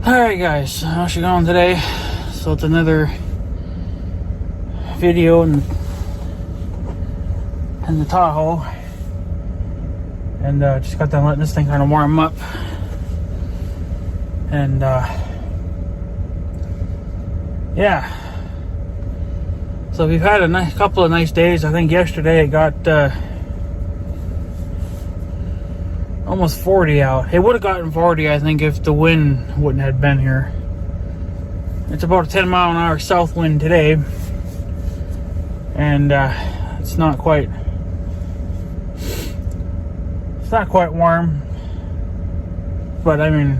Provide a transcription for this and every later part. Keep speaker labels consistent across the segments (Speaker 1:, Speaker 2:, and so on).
Speaker 1: Alright guys, how's it going today? So it's another video in the Tahoe, and just got done letting this thing kind of warm up, and yeah, so we've had a couple of nice days. I think yesterday it got almost 40 out. It would have gotten 40, I think, if the wind wouldn't have been here. It's about a 10-mile-an-hour south wind today, and it's not quite warm, but I mean,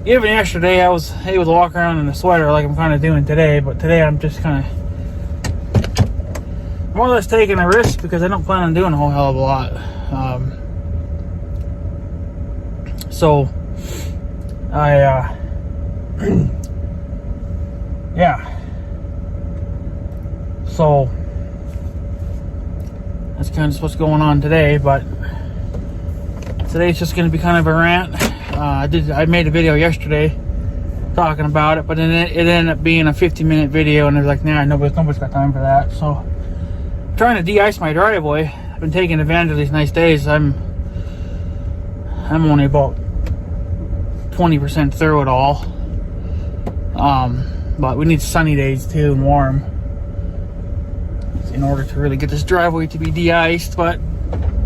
Speaker 1: even yesterday I was able to walk around in a sweater like I'm kind of doing today, but today I'm just kind of more or less taking a risk because I don't plan on doing a whole hell of a lot. So yeah, so that's kind of what's going on today. But today's just going to be kind of a rant. I made a video yesterday talking about it, but then it ended up being a 50-minute video, and I was like, nah, nobody's got time for that. So I'm trying to de-ice my driveway. I've been taking advantage of these nice days. I'm only about 20% through it all, but we need sunny days too and warm in order to really get this driveway to be de-iced. But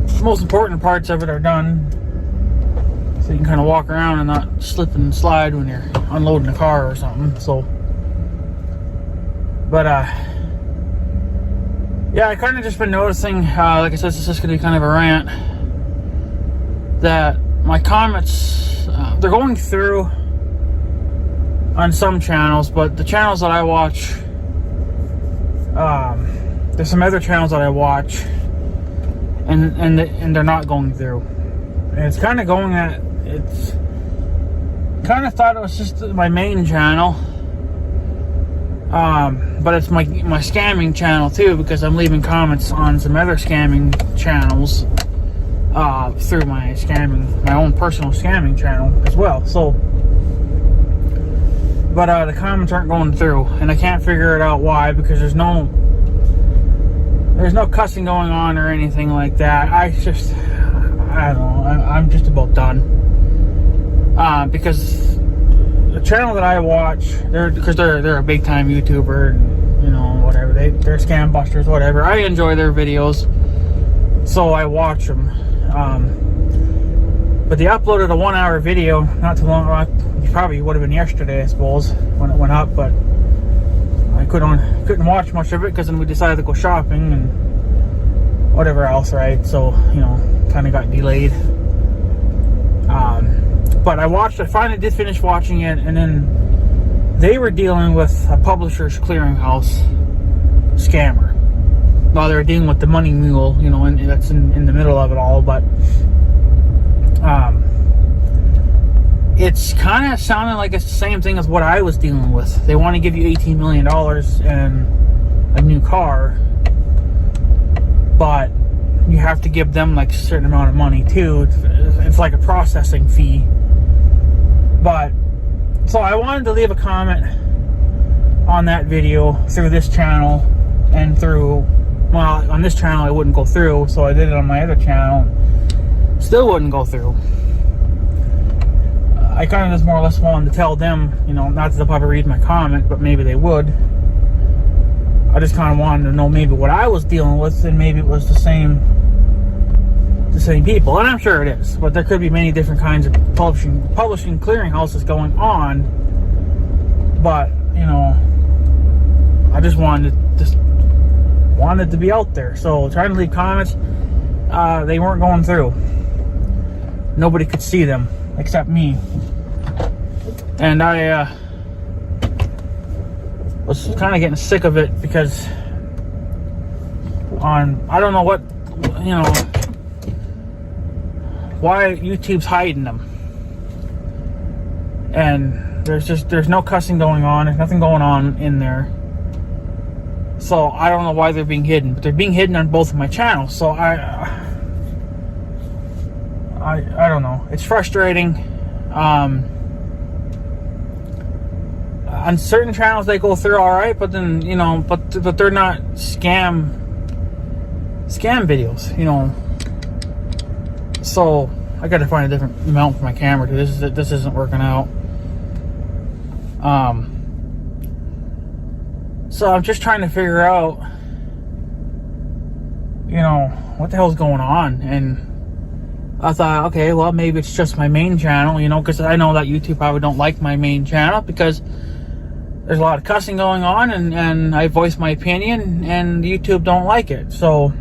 Speaker 1: the most important parts of it are done, so you can kind of walk around and not slip and slide when you're unloading a car or something. So, but yeah, I kind of just been noticing, like I said, this is just going to be kind of a rant, that my comments, they're going through on some channels, but the channels that I watch, there's some other channels that I watch, and they're not going through. And it's kind of going at, it's kind of thought it was just my main channel, but it's my scamming channel too, because I'm leaving comments on some other scamming channels through my own personal scamming channel as well. So, but the comments aren't going through, and I can't figure it out why, because there's no cussing going on or anything like that. I don't know, I'm just about done, because the channel that I watch, they're a big time YouTuber, and you know, whatever, they're scam busters, whatever. I enjoy their videos, so I watch them. But they uploaded a 1-hour video not too long ago. It probably would have been yesterday, I suppose, when it went up, but I couldn't watch much of it because then we decided to go shopping and whatever else, right? So, you know, kind of got delayed. But I finally did finish watching it, and then they were dealing with a publisher's clearinghouse scammer. Well, they were dealing with the money mule, you know, and that's in the middle of it all, but it's kind of sounding like it's the same thing as what I was dealing with. They want to give you $18 million and a new car, but you have to give them like a certain amount of money too. It's like a processing fee. But so I wanted to leave a comment on that video through this channel, and through, well, on this channel it wouldn't go through, so I did it on my other channel. Still wouldn't go through. I kind of just more or less wanted to tell them, you know, not that they'll probably read my comment, but maybe they would. I just kind of wanted to know maybe what I was dealing with, and maybe it was the same people, and I'm sure it is. But there could be many different kinds of publishing clearinghouses going on. But you know, I just wanted to be out there. So trying to leave comments, they weren't going through. Nobody could see them except me, and I was kind of getting sick of it, because I don't know what, you know, why YouTube's hiding them, and there's no cussing going on, there's nothing going on in there. So I don't know why they're being hidden, but they're being hidden on both of my channels. So I don't know. It's frustrating. on certain channels they go through all right, but then, you know, but they're not scam videos, you know. So I got to find a different mount for my camera too. This isn't working out. So I'm just trying to figure out, you know, what the hell's going on. And I thought, okay, well, maybe it's just my main channel, you know, because I know that YouTube probably don't like my main channel because there's a lot of cussing going on, and I voice my opinion, and YouTube don't like it. So,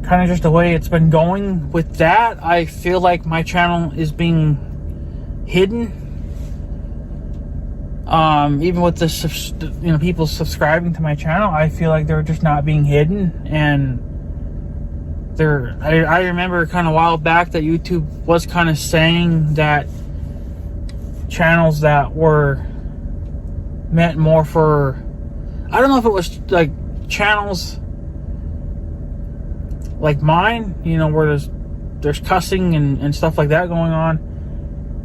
Speaker 1: kind of just the way it's been going with that, I feel like my channel is being hidden. Even with the, you know, people subscribing to my channel, I feel like they're just not being hidden. And I remember kind of a while back that YouTube was kind of saying that channels that were meant more for, I don't know if it was like channels like mine, you know, where there's cussing and stuff like that going on.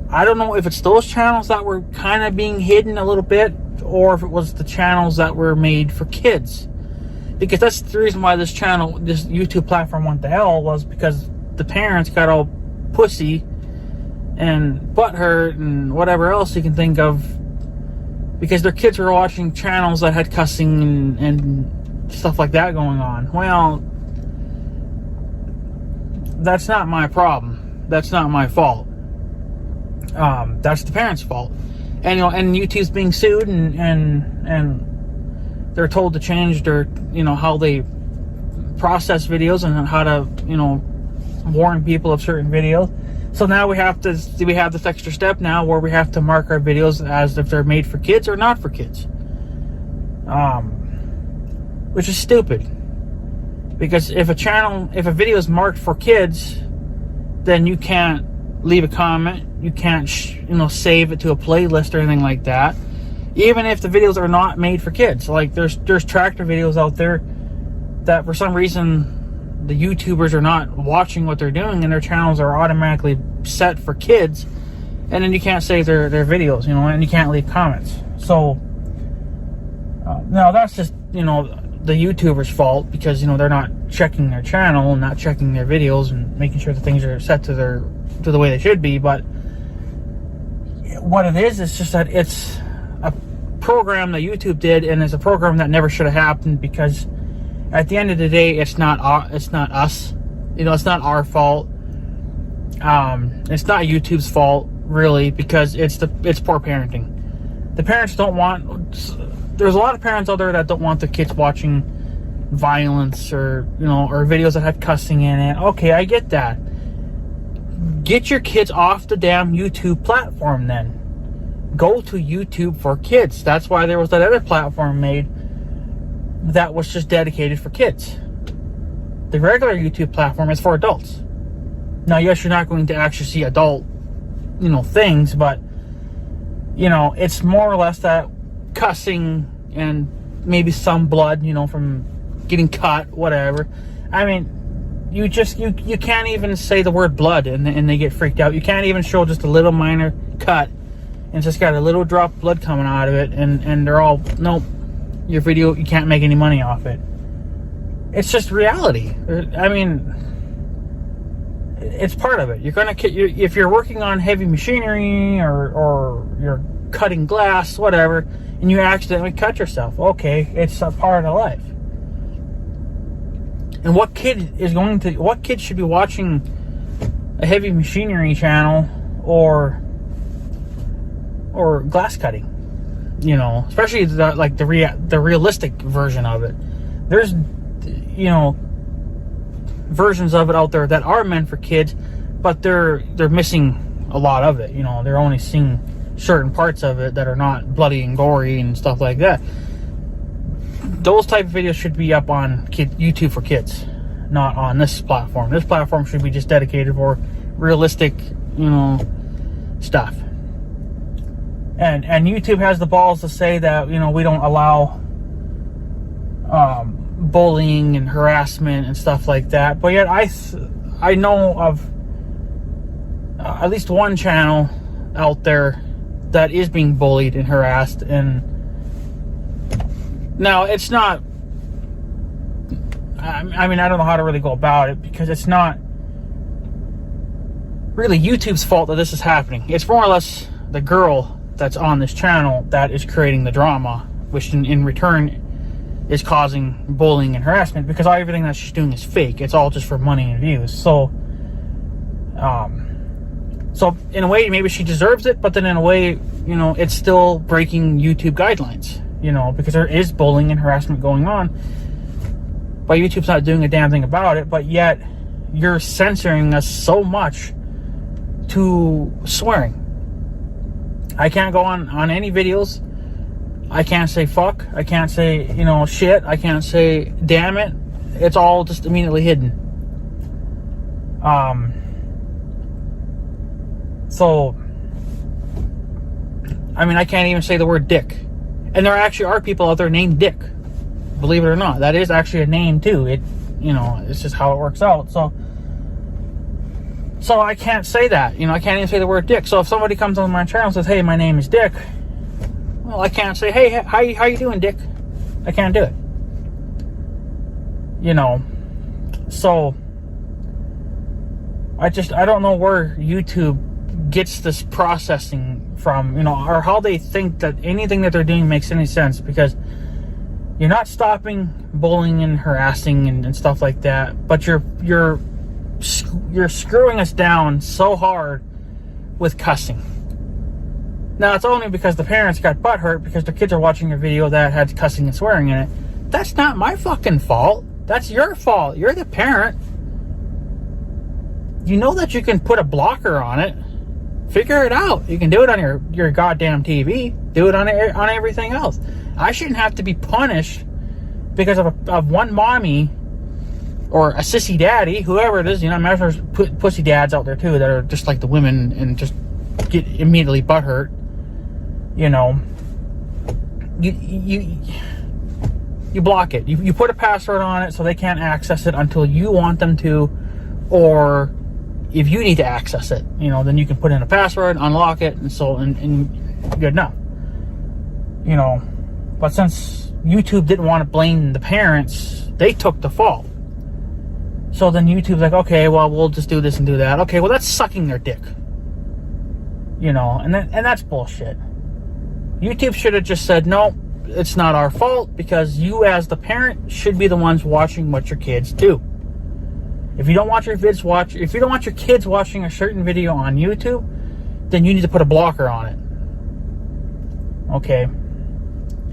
Speaker 1: I don't know if it's those channels that were kind of being hidden a little bit, or if it was the channels that were made for kids. Because that's the reason why this YouTube platform went to hell, was because the parents got all pussy and butthurt and whatever else you can think of, because their kids were watching channels that had cussing and stuff like that going on. Well, that's not my problem. That's not my fault. That's the parents' fault. And, you know, and YouTube's being sued, and they're told to change their, you know, how they process videos and how to, you know, warn people of certain videos. So now we have this extra step now where we have to mark our videos as if they're made for kids or not for kids. Which is stupid. Because if a video is marked for kids, then you can't leave a comment, you can't you know, save it to a playlist or anything like that, even if the videos are not made for kids. Like there's tractor videos out there that for some reason the YouTubers are not watching what they're doing, and their channels are automatically set for kids, and then you can't save their videos, you know, and you can't leave comments. So now that's just, you know, the YouTuber's fault, because, you know, they're not checking their channel and not checking their videos and making sure that things are set to the way they should be. But what it is just that it's a program that YouTube did, and it's a program that never should have happened, because at the end of the day, it's not us, you know, it's not our fault. It's not YouTube's fault, really, because it's poor parenting. The parents don't want. There's a lot of parents out there that don't want their kids watching violence, or, you know, or videos that have cussing in it. Okay, I get that. Get your kids off the damn YouTube platform then. Go to YouTube for kids. That's why there was that other platform made that was just dedicated for kids. The regular YouTube platform is for adults. Now, yes, you're not going to actually see adult, you know, things, but, you know, it's more or less that cussing and maybe some blood, you know, from getting cut, whatever. I mean, you can't even say the word blood and they get freaked out. You can't even show just a little minor cut and it's just got a little drop of blood coming out of it, and they're all, nope, your video, you can't make any money off it. It's just reality. I mean, it's part of it. If you're working on heavy machinery or you're cutting glass, whatever, and you accidentally cut yourself, okay, it's a part of life. And what kid should be watching a heavy machinery channel or glass cutting? You know, especially the realistic version of it. There's, you know, versions of it out there that are meant for kids, but they're missing a lot of it. You know, they're only seeing certain parts of it that are not bloody and gory and stuff like that. Those type of videos should be up on YouTube for kids, not on this platform. This platform should be just dedicated for realistic, you know, stuff. And YouTube has the balls to say that, you know, we don't allow bullying and harassment and stuff like that. But yet I know of at least one channel out there that is being bullied and harassed. And now it's not, I mean, I don't know how to really go about it, because it's not really YouTube's fault that this is happening. It's more or less the girl that's on this channel that is creating the drama, which in return is causing bullying and harassment, because everything that she's doing is fake. It's all just for money and views. So in a way, maybe she deserves it, but then in a way, you know, it's still breaking YouTube guidelines, you know, because there is bullying and harassment going on, but YouTube's not doing a damn thing about it. But yet you're censoring us so much to swearing. I can't go on any videos. I can't say fuck. I can't say, you know, shit. I can't say damn it. It's all just immediately hidden. So, I mean, I can't even say the word dick. And there actually are people out there named Dick. Believe it or not. That is actually a name too. It, you know, it's just how it works out. So I can't say that. You know, I can't even say the word dick. So if somebody comes on my channel and says, hey, my name is Dick, well, I can't say, hey, how you doing, Dick? I can't do it. You know, so I don't know where YouTube gets this processing from, you know, or how they think that anything that they're doing makes any sense, because you're not stopping bullying and harassing and stuff like that, but you're screwing us down so hard with cussing. Now, it's only because the parents got butthurt because their kids are watching a video that had cussing and swearing in it. That's not my fucking fault. That's your fault. You're the parent. You know that you can put a blocker on it. Figure it out. You can do it on your goddamn TV. Do it on everything else. I shouldn't have to be punished because of one mommy or a sissy daddy, whoever it is. You know, I'm sure there's pussy dads out there too that are just like the women and just get immediately butthurt. You know, you block it. You put a password on it so they can't access it until you want them to, or if you need to access it, you know, then you can put in a password, unlock it, and good enough. You know, but since YouTube didn't want to blame the parents, they took the fault. So then YouTube's like, okay, well, we'll just do this and do that. Okay, well, that's sucking their dick. You know, and that's bullshit. YouTube should have just said, no, it's not our fault, because you as the parent should be the ones watching what your kids do. If you don't want your kids watching a certain video on YouTube, then you need to put a blocker on it. Okay.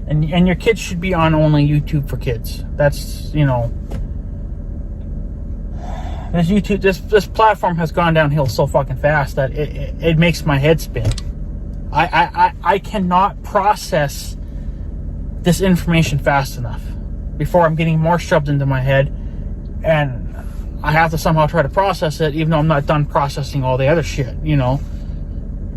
Speaker 1: And your kids should be on only YouTube for kids. That's, you know, this platform has gone downhill so fucking fast that it makes my head spin. I cannot process this information fast enough before I'm getting more shoved into my head, and I have to somehow try to process it, even though I'm not done processing all the other shit. You know,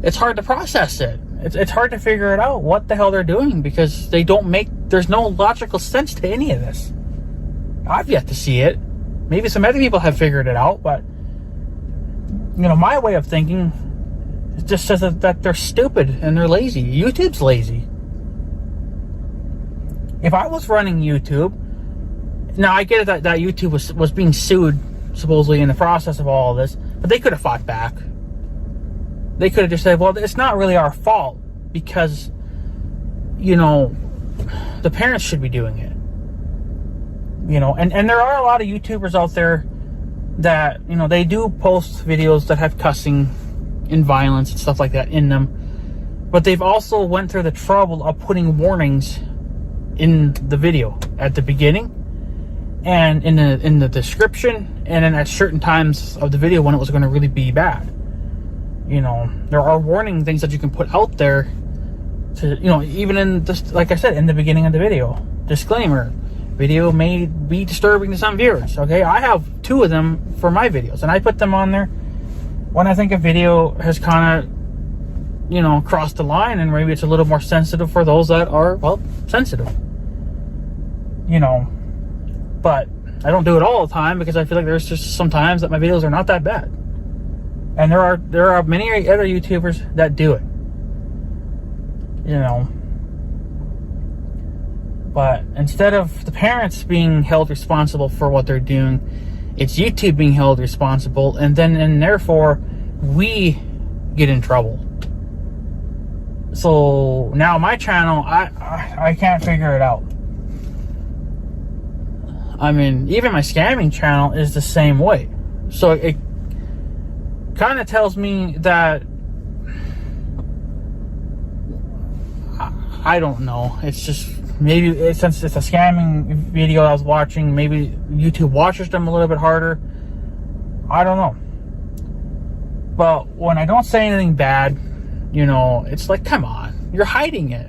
Speaker 1: it's hard to process it. It's hard to figure it out what the hell they're doing, because there's no logical sense to any of this. I've yet to see it. Maybe some other people have figured it out, but you know, my way of thinking, it just says that they're stupid and they're lazy. YouTube's lazy. If I was running YouTube, now I get it that YouTube was being sued supposedly in the process of all of this, but they could have fought back. They could have just said, well, it's not really our fault, because, you know, the parents should be doing it. You know, and there are a lot of YouTubers out there that, you know, they do post videos that have cussing and violence and stuff like that in them, but they've also went through the trouble of putting warnings in the video at the beginning and in the description, and then at certain times of the video when it was going to really be bad. You know, there are warning things that you can put out there to, you know, even in just like I said in the beginning of the video, disclaimer: video may be disturbing to some viewers. Okay, I have 2 of them for my videos, and I put them on there when I think a video has kind of, you know, crossed the line, and maybe it's a little more sensitive for those that are, well, sensitive. You know, but I don't do it all the time, because I feel like there's just some times that my videos are not that bad. And there are many other YouTubers that do it. You know. But instead of the parents being held responsible for what they're doing, it's YouTube being held responsible, and therefore we get in trouble. So now my channel, I can't figure it out. I mean, even my scamming channel is the same way. So it kind of tells me that I don't know. It's just maybe since it's a scamming video I was watching, maybe YouTube watches them a little bit harder. I don't know. But when I don't say anything bad, you know, it's like, come on, you're hiding it.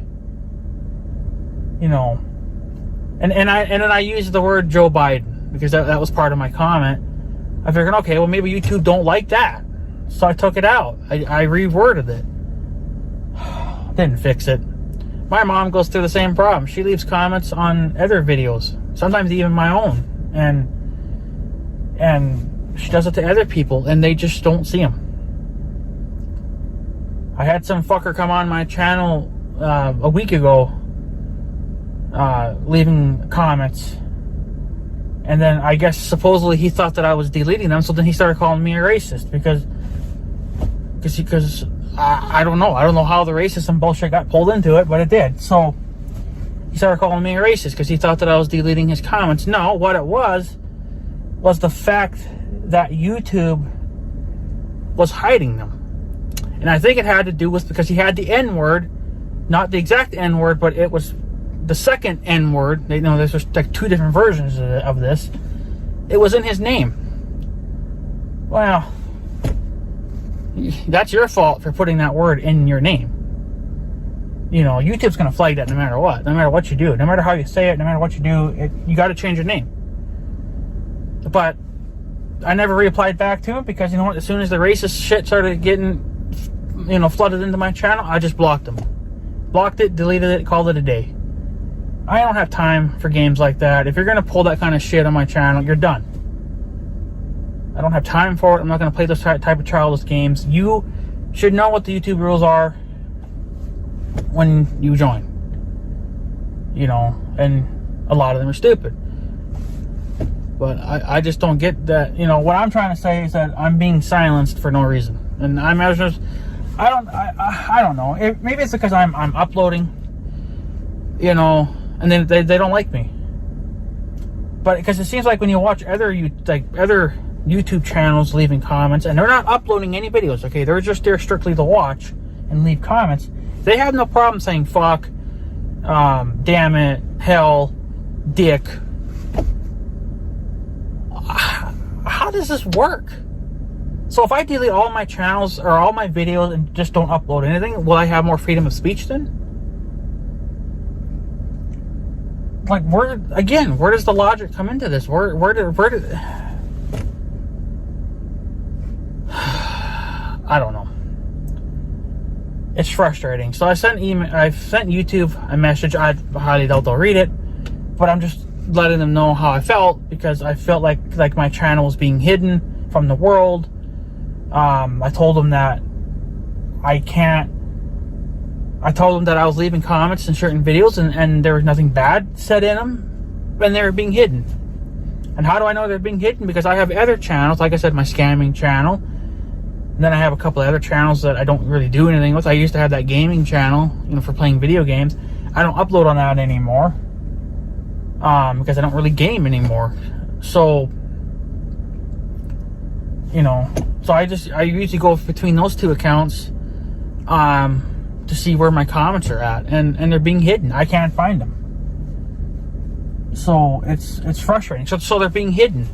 Speaker 1: You know, and then I used the word Joe Biden because that was part of my comment. I figured, okay, well maybe YouTube don't like that, so I took it out. I reworded it. Didn't fix it. My mom goes through the same problem. She leaves comments on other videos, sometimes even my own, and she does it to other people, and they just don't see them. I had some fucker come on my channel a week ago, leaving comments, and then I guess supposedly he thought that I was deleting them, so then he started calling me a racist because I don't know how the racism bullshit got pulled into it, but it did. So he started calling me a racist because he thought that I was deleting his comments. No, what it was the fact that YouTube was hiding them. And I think it had to do with because he had the N-word, not the exact N-word, but it was the second N-word. You know, there's like two different versions of this. It was in his name. Well, that's your fault for putting that word in your name. You know, YouTube's going to flag that no matter what. No matter what you do. No matter how you say it, no matter what you do, you got to change your name. But I never replied back to him because, you know what, as soon as the racist shit started getting, you know, flooded into my channel, I just blocked him. Blocked it, deleted it, called it a day. I don't have time for games like that. If you're going to pull that kind of shit on my channel, you're done. I don't have time for it. I'm not going to play those type of childish games. You should know what the YouTube rules are when you join. You know, and a lot of them are stupid. But I just don't get that. You know, what I'm trying to say is that I'm being silenced for no reason. And I don't know. Maybe it's because I'm uploading, you know, and then they don't like me. But because it seems like when you watch other YouTube channels leaving comments, and they're not uploading any videos, okay? They're just there strictly to watch and leave comments. They have no problem saying fuck, damn it, hell, dick. How does this work? So if I delete all my channels or all my videos and just don't upload anything, will I have more freedom of speech then? Like, where does the logic come into this? Where did I don't know. It's frustrating. So I've sent YouTube a message. I highly doubt they'll read it, but I'm just letting them know how I felt because I felt like my channel was being hidden from the world. I told them that I told them that I was leaving comments in certain videos and there was nothing bad said in them, and they were being hidden. And how do I know they're being hidden? Because I have other channels, like I said, my scamming channel. And then I have a couple of other channels that I don't really do anything with. I used to have that gaming channel, you know, for playing video games. I don't upload on that anymore because I don't really game anymore. So, you know, so I usually go between those two accounts to see where my comments are at, and they're being hidden. I can't find them. So it's frustrating. So they're being hidden.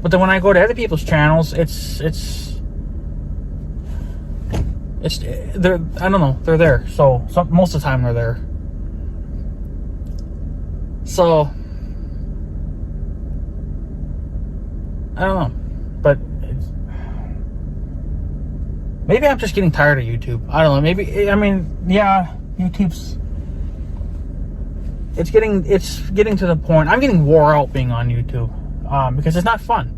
Speaker 1: But then when I go to other people's channels, they're, I don't know, they're there. So most of the time they're there. So I don't know, but maybe I'm just getting tired of YouTube. I don't know. Maybe, I mean, yeah, YouTube's it's getting to the point. I'm getting wore out being on YouTube because it's not fun.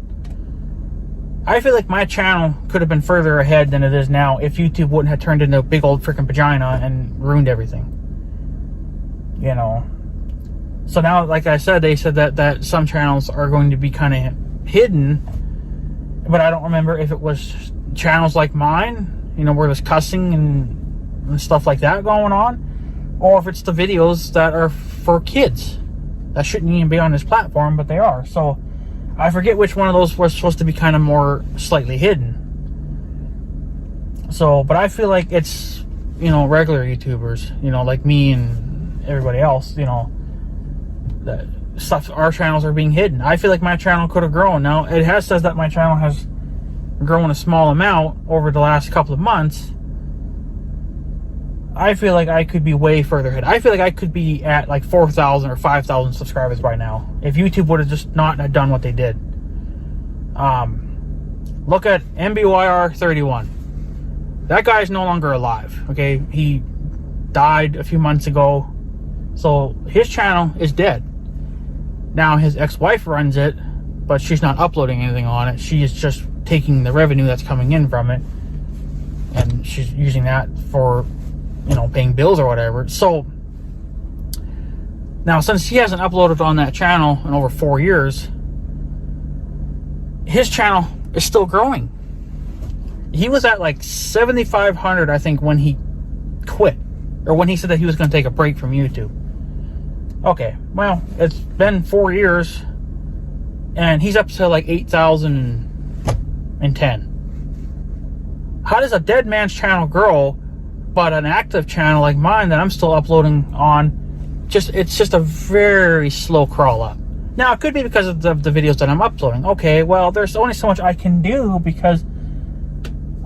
Speaker 1: I feel like my channel could have been further ahead than it is now if YouTube wouldn't have turned into a big old freaking vagina and ruined everything. You know. So now, like I said, they said that some channels are going to be kind of hidden, but I don't remember if it was channels like mine, you know, where there's cussing and stuff like that going on, or if it's the videos that are for kids that shouldn't even be on this platform, but they are. So I forget which one of those was supposed to be kind of more slightly hidden. So, but I feel like it's, you know, regular YouTubers, you know, like me and everybody else, you know, that stuff, our channels are being hidden. I feel like my channel could have grown. Now, it says that my channel has grown a small amount over the last couple of months. I feel like I could be way further ahead. I feel like I could be at like 4,000 or 5,000 subscribers by now if YouTube would have just not have done what they did. Look at MBYR31. That guy's no longer alive. Okay, he died a few months ago, so his channel is dead. Now his ex-wife runs it, but she's not uploading anything on it. She is just taking the revenue that's coming in from it, and she's using that for, you know, paying bills or whatever. So now, since he hasn't uploaded on that channel in over 4 years, his channel is still growing. He was at like 7,500, I think, when he quit, or when he said that he was going to take a break from YouTube. Okay, well, it's been 4 years, and he's up to like 8,010. How does a dead man's channel grow, but an active channel like mine that I'm still uploading on, it's just a very slow crawl up? Now, it could be because of the videos that I'm uploading. Okay, well, there's only so much I can do because,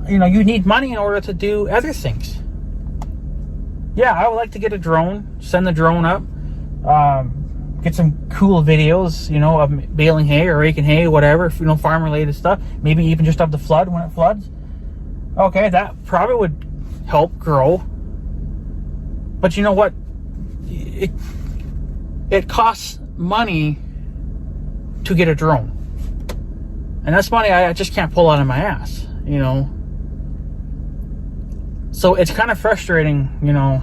Speaker 1: you know, you need money in order to do other things. Yeah, I would like to get a drone, send the drone up, get some cool videos, you know, of baling hay or raking hay, whatever, you know, farm related stuff. Maybe even just of the flood when it floods. Okay, that probably would help grow. But you know what? It costs money to get a drone. And that's money I just can't pull out of my ass, you know. So it's kind of frustrating, you know.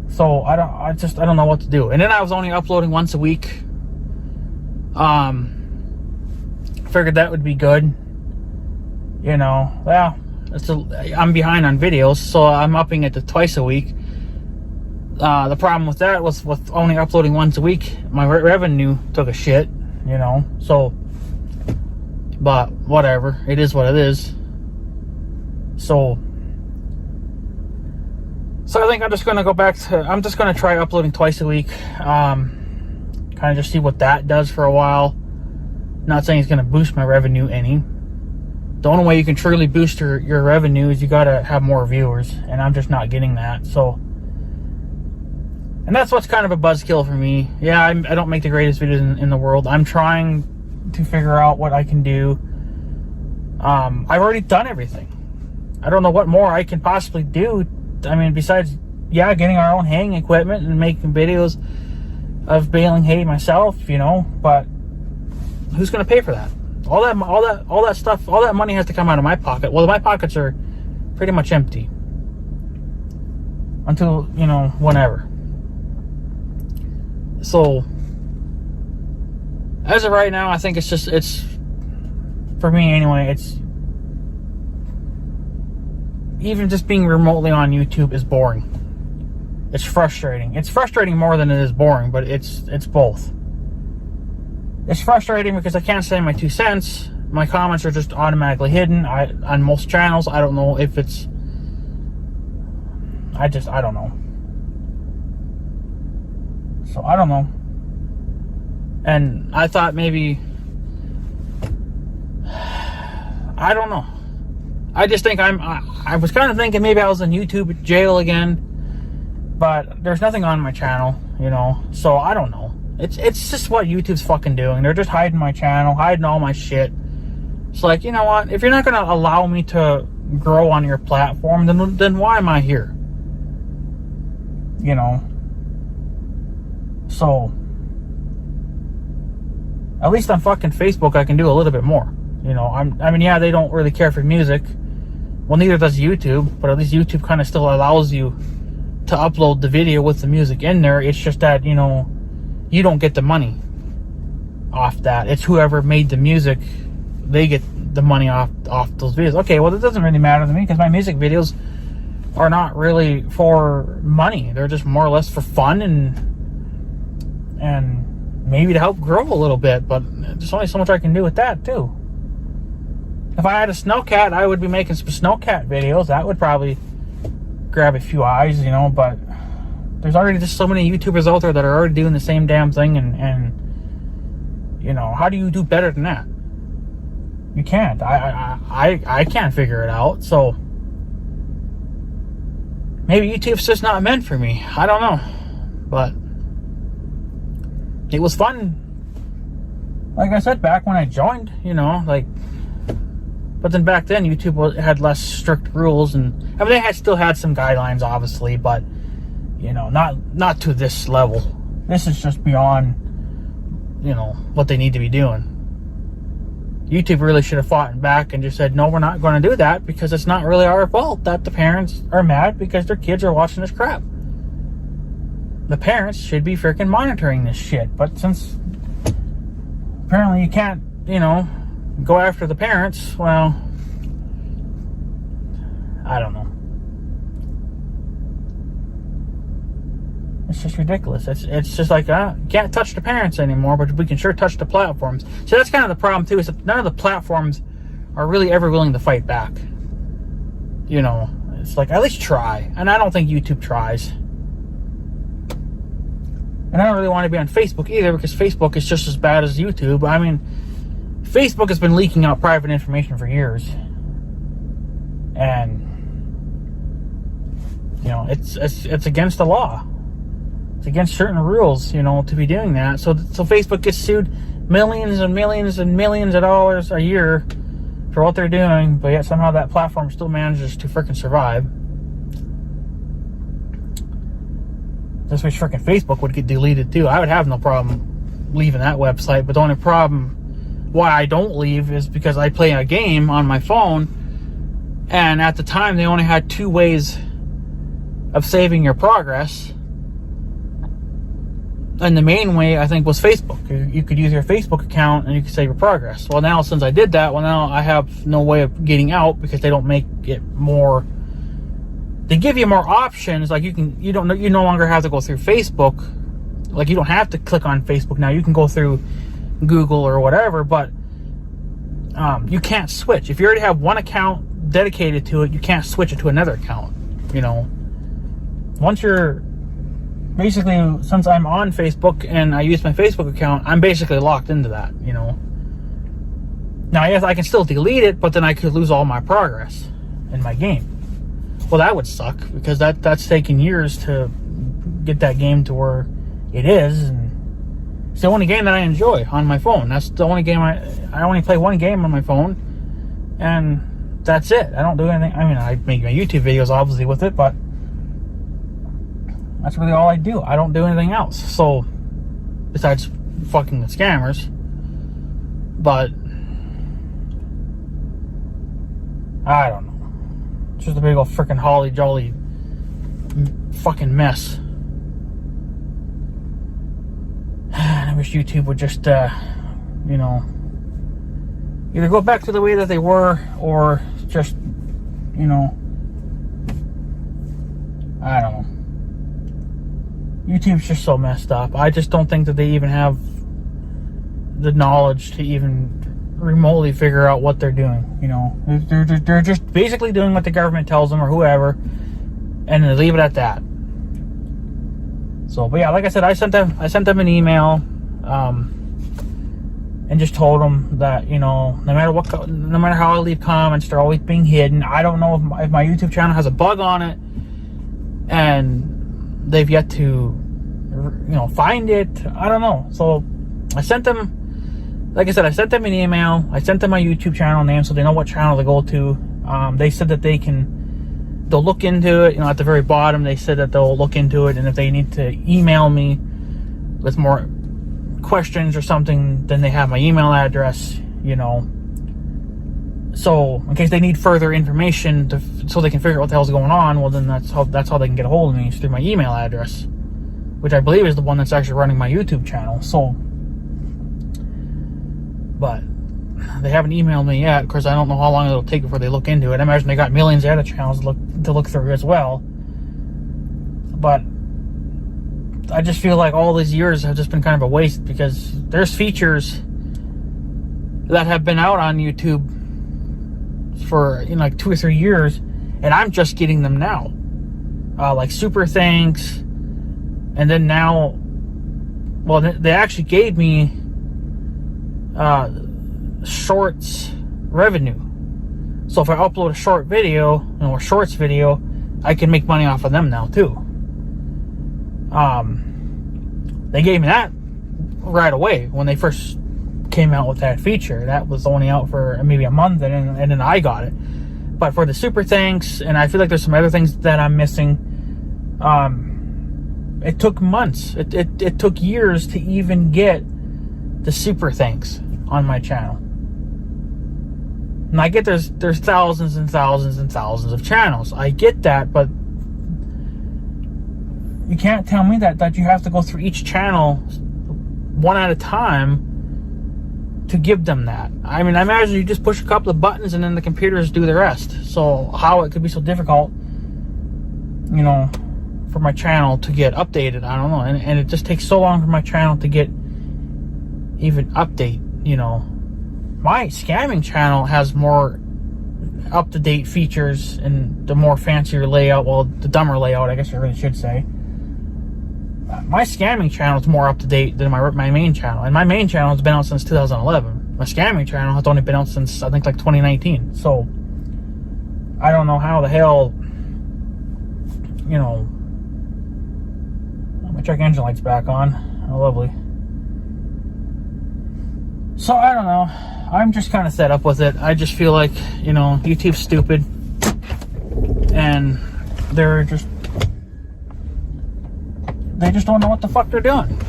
Speaker 1: So I don't know what to do. And then I was only uploading once a week. Figured that would be good. You know, well, I'm behind on videos, so I'm upping it to twice a week. The problem with that was with only uploading once a week, my revenue took a shit, you know. So, but whatever, it is what it is. So I think I'm just going to go back to, I'm just going to try uploading twice a week. Kind of just see what that does for a while. Not saying it's going to boost my revenue any. The only way you can truly boost your revenue is you got to have more viewers, and I'm just not getting that. So, and that's what's kind of a buzzkill for me. Yeah, I don't make the greatest videos in the world. I'm trying to figure out what I can do. I've already done everything. I don't know what more I can possibly do. I mean, besides, yeah, getting our own haying equipment and making videos of baling hay myself, you know, but who's going to pay for that? All that stuff, all that money has to come out of my pocket. Well, my pockets are pretty much empty until, you know, whenever. So as of right now, I think it's for me anyway, it's even just being remotely on YouTube is boring. It's frustrating. It's frustrating more than it is boring, but it's both. It's frustrating because I can't say my 2 cents. My comments are just automatically hidden. On most channels, I don't know if it's... I don't know. So, I don't know. And I thought maybe... I don't know. I just think I was kind of thinking maybe I was in YouTube jail again. But there's nothing on my channel, you know. So, I don't know. It's just what YouTube's fucking doing. They're just hiding my channel, hiding all my shit. It's like, you know what? If you're not going to allow me to grow on your platform, then why am I here? You know? So, at least on fucking Facebook, I can do a little bit more. You know, I mean, yeah, they don't really care for music. Well, neither does YouTube, but at least YouTube kind of still allows you to upload the video with the music in there. It's just that, you know, you don't get the money off that. It's whoever made the music, they get the money off those videos. Okay, well, it doesn't really matter to me because my music videos are not really for money. They're just more or less for fun and maybe to help grow a little bit, but there's only so much I can do with that too. If I had a snowcat, I would be making some snowcat videos. That would probably grab a few eyes, you know, but there's already just so many YouTubers out there that are already doing the same damn thing, and you know, how do you do better than that? You can't. I can't figure it out, so maybe YouTube's just not meant for me. I don't know, but it was fun. Like I said, back when I joined, you know, like, but then back then YouTube had less strict rules, and I mean, they still had some guidelines, obviously, but you know, not to this level. This is just beyond, you know, what they need to be doing. YouTube really should have fought back and just said, no, we're not going to do that, because it's not really our fault that the parents are mad because their kids are watching this crap. The parents should be freaking monitoring this shit. But since apparently you can't, you know, go after the parents, well, I don't know. It's just ridiculous. It's just like, can't touch the parents anymore, but we can sure touch the platforms. So that's kind of the problem too, is that none of the platforms are really ever willing to fight back. You know, it's like, at least try. And I don't think YouTube tries. And I don't really want to be on Facebook either, because Facebook is just as bad as YouTube. I mean, Facebook has been leaking out private information for years. And, you know, it's against the law. It's against certain rules, you know, to be doing that. So Facebook gets sued millions and millions and millions of dollars a year for what they're doing, but yet somehow that platform still manages to freaking survive. Just wish freaking Facebook would get deleted too. I would have no problem leaving that website, but the only problem why I don't leave is because I play a game on my phone, and at the time they only had 2 ways of saving your progress. And the main way, I think, was Facebook. You could use your Facebook account and you could save your progress. Well, now since I did that, well, now I have no way of getting out, because they don't make it more. They give you more options. Like you no longer have to go through Facebook. Like you don't have to click on Facebook now. You can go through Google or whatever, but you can't switch. If you already have one account dedicated to it, you can't switch it to another account. You know, once you're basically, since I'm on Facebook and I use my Facebook account, I'm basically locked into that, you know. Now, yes, I can still delete it, but then I could lose all my progress in my game. Well, that would suck, because that's taken years to get that game to where it is, and it's the only game that I enjoy on my phone. That's the only game I only play one game on my phone, and that's it. I don't do anything. I mean, I make my YouTube videos obviously with it, but that's really all I do. I don't do anything else. So, besides fucking the scammers. But I don't know. It's just a big old freaking holly jolly fucking mess. And I wish YouTube would just, you know, either go back to the way that they were, or just, you know, I don't know. YouTube's just so messed up. I just don't think that they even have the knowledge to even remotely figure out what they're doing. You know, they're just basically doing what the government tells them, or whoever, and they leave it at that. So, but yeah, like I said, I sent them an email, and just told them that, you know, no matter how I leave comments, they're always being hidden. I don't know if my YouTube channel has a bug on it, and they've yet to, you know, find it. I don't know. So I sent them, like I said, I sent them an email. I sent them my YouTube channel name so they know what channel to go to. They said that they'll look into it. You know, at the very bottom, they said that they'll look into it, and if they need to email me with more questions or something, then they have my email address, you know. So in case they need further information so they can figure out what the hell's going on, well then that's how they can get a hold of me, is through my email address, which I believe is the one that's actually running my YouTube channel. So, but they haven't emailed me yet. Of course, I don't know how long it'll take before they look into it. I imagine they got millions of other channels to look through as well. But I just feel like all these years have just been kind of a waste, because there's features that have been out on YouTube for, you know, like 2 or 3 years, and I'm just getting them now. Like super thanks, and then now, well, they actually gave me shorts revenue. So if I upload a short video, you know, or shorts video, I can make money off of them now too. They gave me that right away when they first came out with that feature. That was only out for maybe a month, and then I got it. But for the super thanks, and I feel like there's some other things that I'm missing, it took months. It took years to even get the super thanks on my channel. And I get there's thousands and thousands and thousands of channels. I get that, but you can't tell me that you have to go through each channel one at a time to give them that. I mean, I imagine you just push a couple of buttons and then the computers do the rest. So how it could be so difficult, you know, for my channel to get updated, I don't know. And it just takes so long for my channel to get even update, you know. My scamming channel has more up-to-date features and the more fancier layout, well, the dumber layout, I guess I really should say. My scamming channel is more up-to-date than my main channel. And my main channel has been out since 2011. My scamming channel has only been out since, I think, like 2019. So, I don't know how the hell, you know. My check engine light's back on. Oh, lovely. So, I don't know. I'm just kind of set up with it. I just feel like, you know, YouTube's stupid. And they just don't know what the fuck they're doing.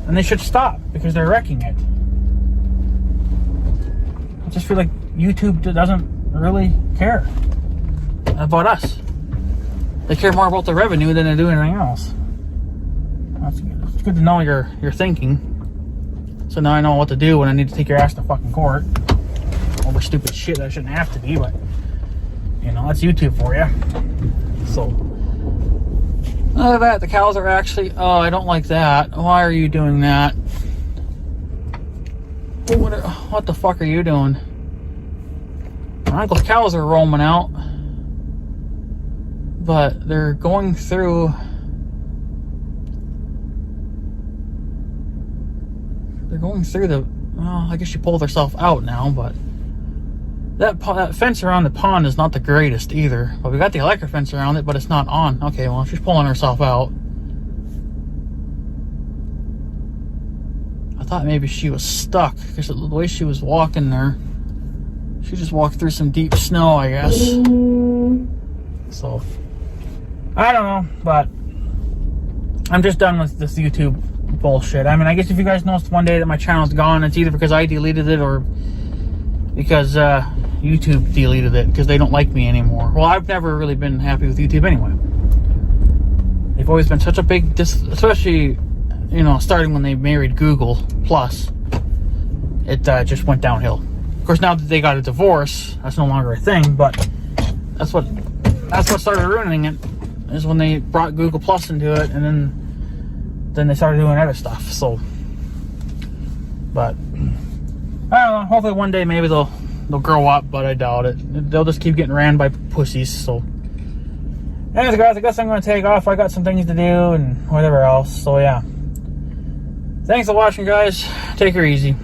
Speaker 1: And they should stop, because they're wrecking it. I just feel like YouTube doesn't really care about us. They care more about the revenue than they do anything else. That's good. It's good to know your thinking. So now I know what to do when I need to take your ass to fucking court over stupid shit that I shouldn't have to be, but, you know, that's YouTube for you. So, other than that, the cows are actually, oh, I don't like that. Why are you doing that? What the fuck are you doing? My uncle's cows are roaming out, but they're going through. They're going through the. Well, I guess she pulled herself out now, but that fence around the pond is not the greatest either. But we got the electric fence around it, but it's not on. Okay, well, she's pulling herself out. I thought maybe she was stuck, because the way she was walking there, she just walked through some deep snow, I guess. So, I don't know, but I'm just done with this YouTube bullshit. I mean, I guess if you guys noticed one day that my channel's gone, it's either because I deleted it or because YouTube deleted it, because they don't like me anymore. Well, I've never really been happy with YouTube anyway. They've always been such a big, especially, you know, starting when they married Google Plus, it just went downhill. Of course, now that they got a divorce, that's no longer a thing, but that's what started ruining it, is when they brought Google Plus into it, and then they started doing other stuff. So, but I don't know, hopefully one day maybe they'll grow up, but I doubt it. They'll just keep getting ran by pussies. So anyways, guys, I guess I'm going to take off. I got some things to do and whatever else. So yeah, thanks for watching, guys. Take her easy.